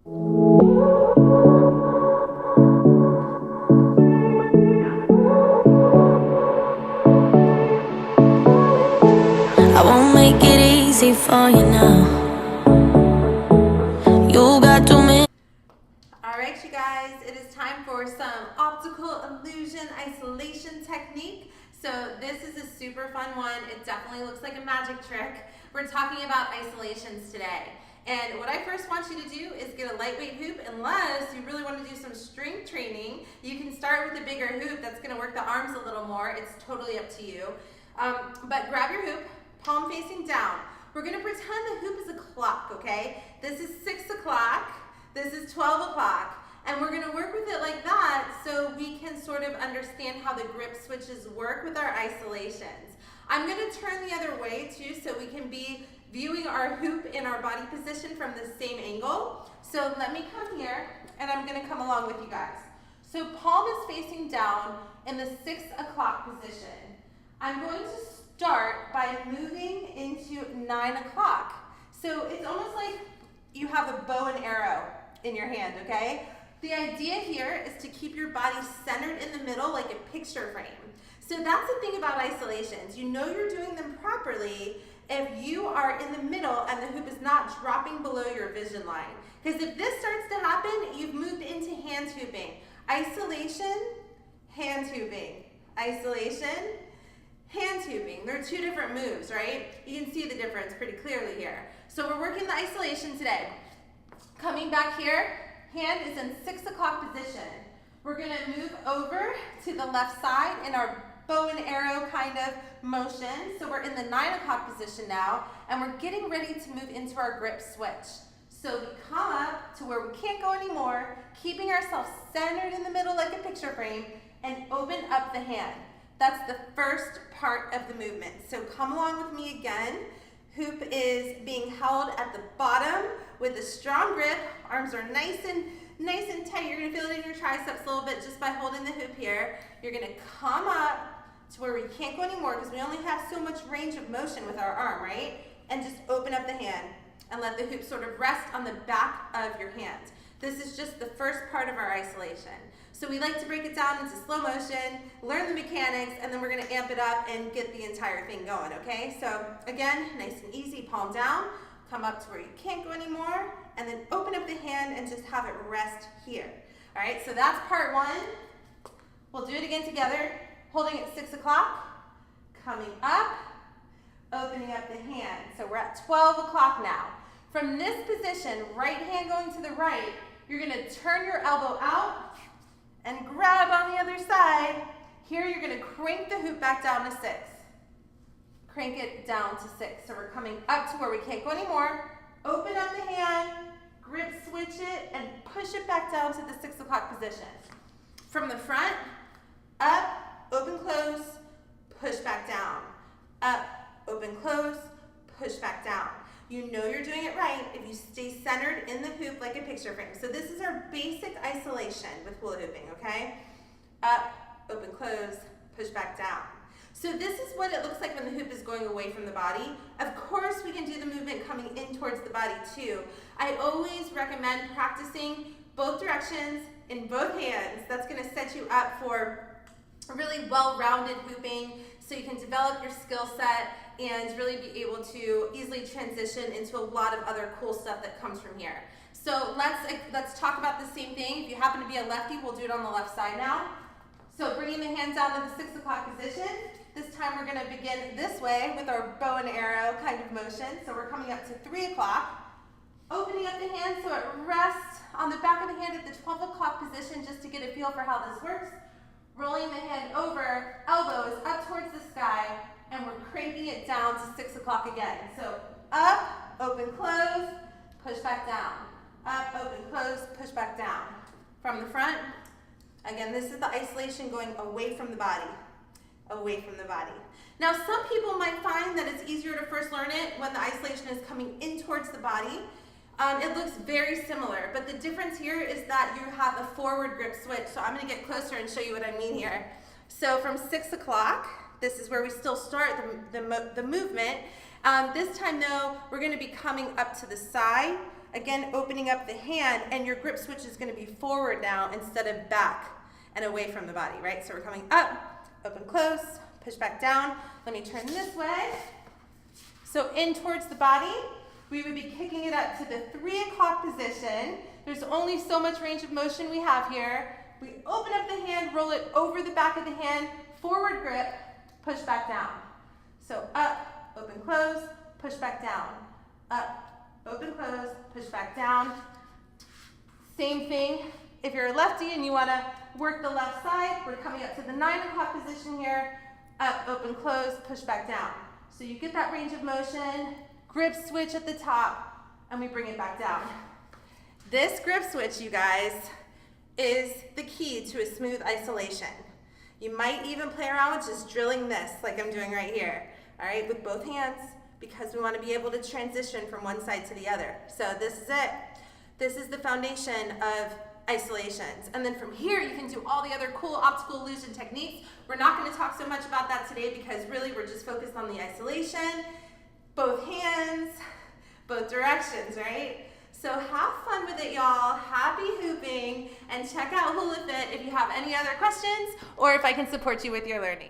I won't make it easy for you now. You got too many. Alright, you guys, it is time for some optical illusion isolation technique. So this is a super fun one. It definitely looks like a magic trick. We're talking about isolations today. And what I first want you to do is get a lightweight hoop. Unless you really want to do some strength training, you can start with a bigger hoop that's going to work the arms a little more. It's totally up to you. But grab your hoop, palm facing down. We're going to pretend the hoop is a clock, okay? This is 6 o'clock, this is 12 o'clock, and we're going to work with it like that so we can sort of understand how the grip switches work with our isolations. I'm going to turn the other way too so we can be viewing our hoop in our body position from the same angle. So let me come here and I'm going to come along with you guys. So palm is facing down in the 6 o'clock position. I'm going to start by moving into 9 o'clock. So it's almost like you have a bow and arrow in your hand, okay? The idea here is to keep your body centered in the middle like a picture frame. So that's the thing about isolations. You know you're doing them properly if you are in the middle and the hoop is not dropping below your vision line. Because if this starts to happen, you've moved into hand hooping. Isolation, hand hooping. Isolation, hand hooping. They're two different moves, right? You can see the difference pretty clearly here. So we're working the isolation today. Coming back here, hand is in 6 o'clock position. We're going to move over to the left side in our bow and arrow kind of motion. So we're in the 9 o'clock position now, and we're getting ready to move into our grip switch. So we come up to where we can't go anymore, keeping ourselves centered in the middle like a picture frame, and open up the hand. That's the first part of the movement. So come along with me again. Hoop is being held at the bottom with a strong grip. Arms are nice and tight. You're gonna feel it in your triceps a little bit just by holding the hoop here. You're gonna come up to where we can't go anymore because we only have so much range of motion with our arm, right? And just open up the hand and let the hoop sort of rest on the back of your hand. This is just the first part of our isolation. So we like to break it down into slow motion, learn the mechanics, and then we're gonna amp it up and get the entire thing going, okay? So again, nice and easy, palm down, come up to where you can't go anymore, and then open up the hand and just have it rest here. All right, so that's part one. We'll do it again together, holding at 6 o'clock, coming up, opening up the hand. So we're at 12 o'clock now. From this position, right hand going to the right, you're gonna turn your elbow out and grab on the other side. Here you're gonna crank the hoop back down to 6. Crank it down to 6. So we're coming up to where we can't go anymore. Open up the hand, grip switch it, and push it back down to the 6 o'clock position. From the front, up, open, close, push back down. Up, open, close, push back down. You know you're doing it right if you stay centered in the hoop like a picture frame. So this is our basic isolation with hula hooping, okay? Up, open, close, push back down. So this is what it looks like when the hoop is going away from the body. Of course, we can do the movement coming in towards the body too. I always recommend practicing both directions in both hands. That's gonna set you up for a really well-rounded hooping so you can develop your skill set and really be able to easily transition into a lot of other cool stuff that comes from here. So let's talk about the same thing. If you happen to be a lefty, we'll do it on the left side now. So bringing the hands down to the 6 o'clock position. This time we're going to begin this way with our bow and arrow kind of motion. So we're coming up to 3 o'clock. Opening up the hand so it rests on the back of the hand at the 12 o'clock position just to get a feel for how this works. Rolling the hand over, elbows up towards the sky, and we're cranking it down to 6 o'clock again. So up, open, close, push back down. Up, open, close, push back down. From the front, again, this is the isolation going away from the body. Away from the body. Now, some people might find that it's easier to first learn it when the isolation is coming in towards the body. It looks very similar, but the difference here is that you have a forward grip switch. So I'm going to get closer and show you what I mean here. So from 6 o'clock, this is where we still start the movement. This time though, we're going to be coming up to the side. Again, opening up the hand, and your grip switch is going to be forward now instead of back and away from the body, right? So we're coming up, open, close, push back down. Let me turn this way. So in towards the body, we would be kicking it up to the 3 o'clock position. There's only so much range of motion we have here. We open up the hand, roll it over the back of the hand, forward grip, push back down. So up, open, close, push back down. Up, open, close, push back down. Same thing, if you're a lefty and you want to work the left side, we're coming up to the 9 o'clock position here. Up, open, close, push back down. So you get that range of motion, grip switch at the top, and we bring it back down. This grip switch, you guys, is the key to a smooth isolation. You might even play around with just drilling this like I'm doing right here, all right, with both hands, because we want to be able to transition from one side to the other. So this is it. This is the foundation of isolations. And then from here, you can do all the other cool optical illusion techniques. We're not going to talk so much about that today because really we're just focused on the isolation, both hands, both directions, right? So have fun with it, y'all. Happy hooping, and check out Hoola Fit if you have any other questions or if I can support you with your learning.